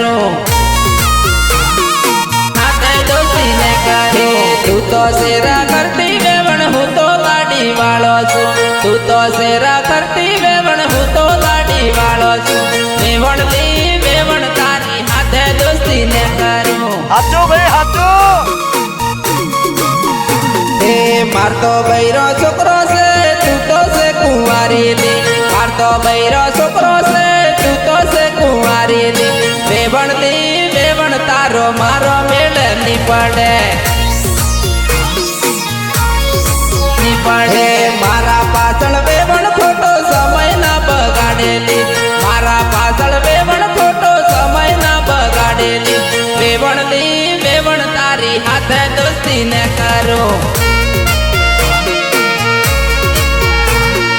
करूं हाथे दोस्ती ने करूं तू तो सेरा करती वेवण हूँ तो लाडी वालो छू तू तो सेरा करती वेवण हूँ तो लाडी वालो छू वेवण दी वेवण तारी हाथे दोस्ती ने करूं हाचो भाई हाचो ए मार तो बैरो छोकरो से तू तो से कुंवारी ली मार तो बैरो छोकरो से तू तो से कुंवारी ली वेवण तारो मारो मेल नी पड़े मारा पाछळ वेवण खोटो समय ना बगाड़ेली मारा पाछळ वेवण खोटो समय ना बगाड़ेली वेवण तारी हाथे दोस्ती ने करो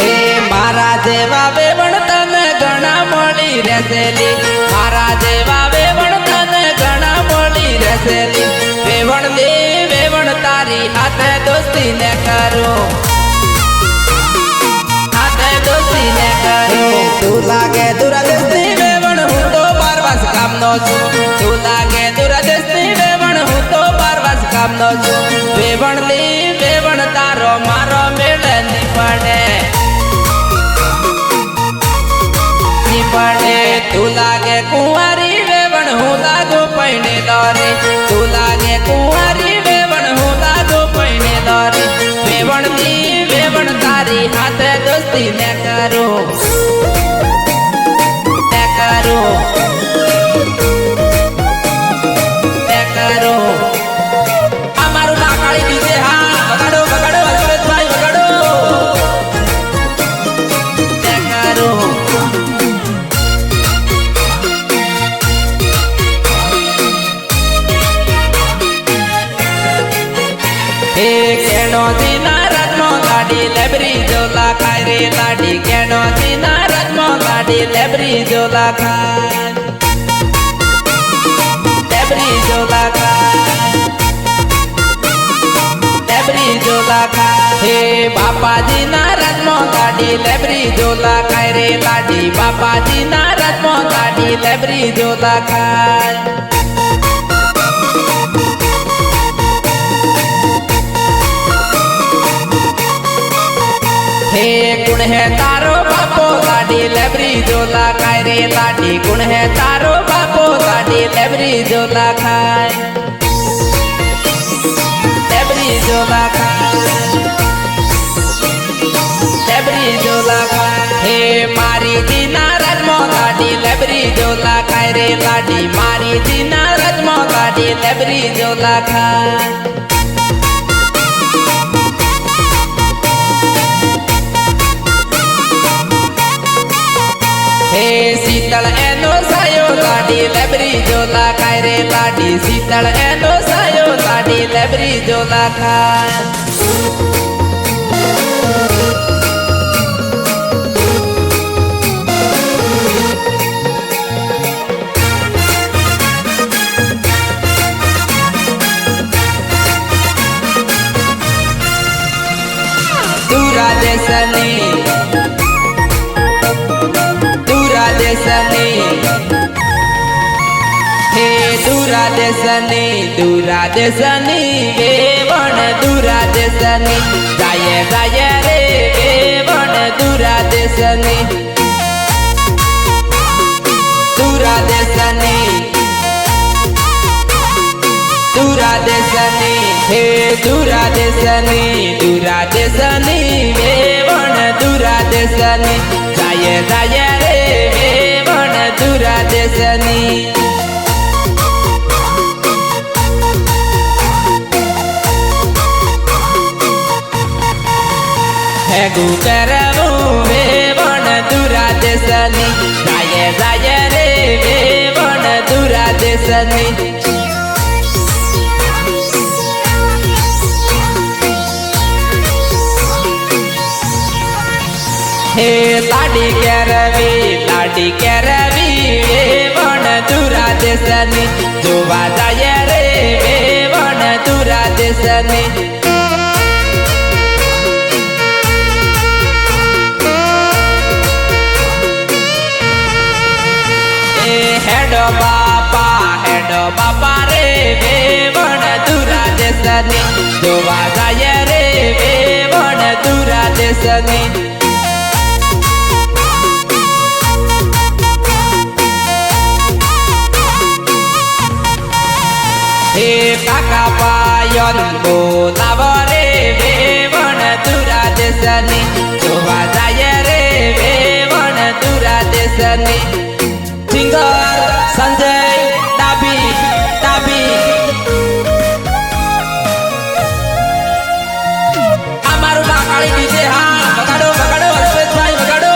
हे मारा जेवा वेवण तने घणा मळी रहेली मारा जेवा वेवण तने घणा मळी रहेली वेवण तारी हाथे दोस्ती ने करो हाथे दोस्ती ने करो तू लागे दूरदृष्टि वेवण हूँ तो बारवास काम नो छू तू लागे दूरदृष्टि वेवण हूँ तो बारवास काम नो छू वेवण तारो मारो मेल नी पड़े तू लागे कुंवारी वेवण हूँ लागो पैने लौरे तू लागे कुंवारी वेवण हूँ लागो पैने लौरे वेवण तारी हाथे दोस्ती ने करो અમારું લાકાળી દીજે હા વગાડો વગાડો હસરતભાઈ વગાડો તે કરો केनो दीना रत्मो गाड़ी लेबरी जोला खाय रे लाडी केनो दीना रत्मो गाड़ी लेबरी जोला खाय लेबरी जोला खाय हे बापा जी ना रत्मो गाड़ी लेबरी जोला खाय रे लाडी बापा जी ना रत्मो गाड़ी लेबरी जोला खाय हे गुण है तारो बापो लाडी लेबरी जोला खाय रे लाडी गुण है तारो बापो लाडी लेबरी जोला खाय लेबरी जोला खाय हे मारी दीना रत्मो लाडी लेबरी जोला खाय रे लाडी मारी दीना रत्मो लाडी लेबरी जोला खाय हे शीतल एनो सायो लाडी लेबरी जोला खाय रे लाडी शीतल एनो सायो लाडी लेबरी जोला खाय दूरा देशनी हे दूरा देशनी वेवण दूरा देशनी जाय रे वेवण दूरा देशनी हे दूरा देशनी वेवण दूरा देशनी जाय रे वेवण दूरा देशनी हेगु करवू वेवण दूरा देशनी जाय रे वेवण दूरा देशनी हे लाडी करवी वेवण दूरा देशनी जोवा जाय रे वेवण दूरा देशनी हेडो बापा દેશની હે કાકા પાયન બોલાવો રે વેવણ દુરા દેશની જોવા જાય રે વેવણ દુરા દેશની સિંગર સંજય ડાબી ડાબી અમારું કાકાળી ડીજે હા વગાડો વગાડો અલ્પેશભાઈ વગાડો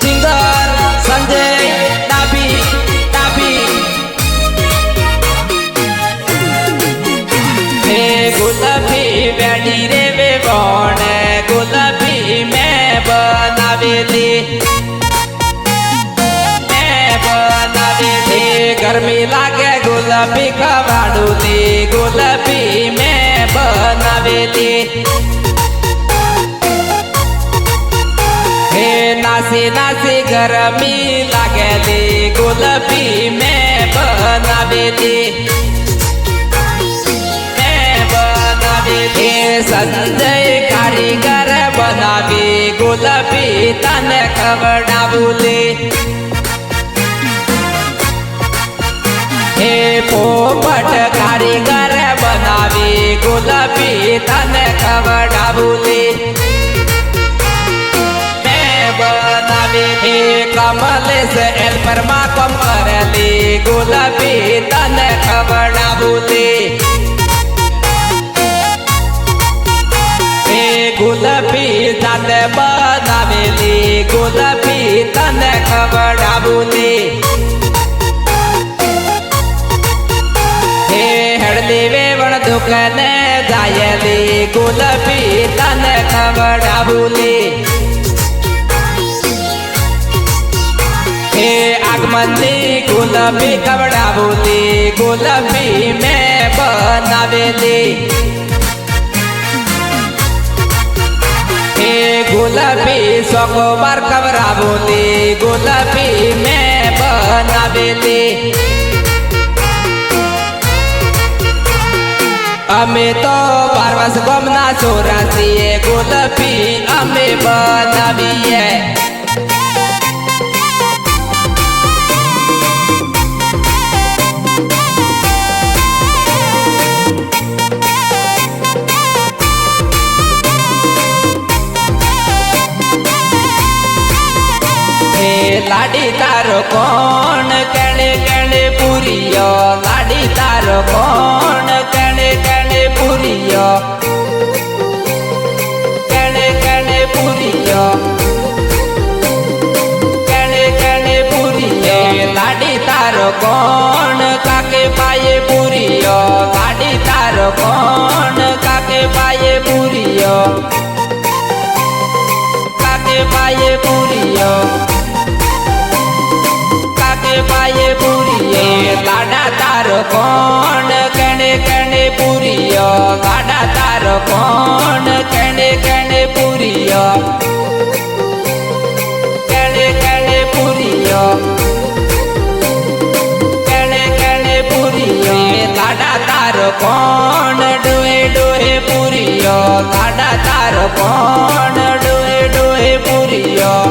સિંગર સંજય ડાબી ડાબી હે ગુલાબી વેડી રે વેવણ ગુલાબી મેં બનાવેલી ગરમી લાગે ગુલાબી ખવાડુલી ગુલાબી મેં બનાવેલી હે નાસી નાસી ગરમી લાગેલી ગુલાબી મેં બનાવેલી સંજય કારીગર બનાવી ગુલાબી તને ખવડાવુલી હે પોપટ કારીગર બનાવી ગુલાબી તને ખવડાવુલી મેં બનાવી હે કમલેશ એલ્પરમાં કોમ કરેલી ગુલાબી તને ખવડાવુલી ગુલાબી તને બનાવેલી ગુલાબી તને ખવડાવુલી હે હળદી વેવણ દુકાને જાયેલી ગુલાબી તને ખવડાવુલી હે આગમનની ગુલાબી ખવડાવુલી ગુલાબી મેં બનાવેલી ગુલાબી સોકોબાર ખવડાવુલી ગુલાબી મેં બનાવેલી અમે તો બારવાસ ગામના છોરા છીએ ગુલાબી અમે બનાવીએ લાડી તારો કોણ કેણે કેણે પૂરિયો લાડી તારો કોણ કેણે કેણે પૂરિયો કેણે કેણે પૂરિયો કેણે કેણે પૂરિયો લાડી તારો કોણ કાકે પાયે પૂરિયો લાડી તારો કોણ કાકે પાયે પૂરિયો કાકે પાયે પૂરિયો પાયે પૂરીએ લાડા તારો કોણ કેણે કેણે પૂરિયો લાડા તારો કોણ કેણે કેણે પૂરિયો કેણે કેણે પૂરિયો કેણે કેણે પૂરિયો લાડા તારો કોણ ડોહે ડોહે પૂરિયો લાડા તારો કોણ ડોહે ડોહે પૂરિયો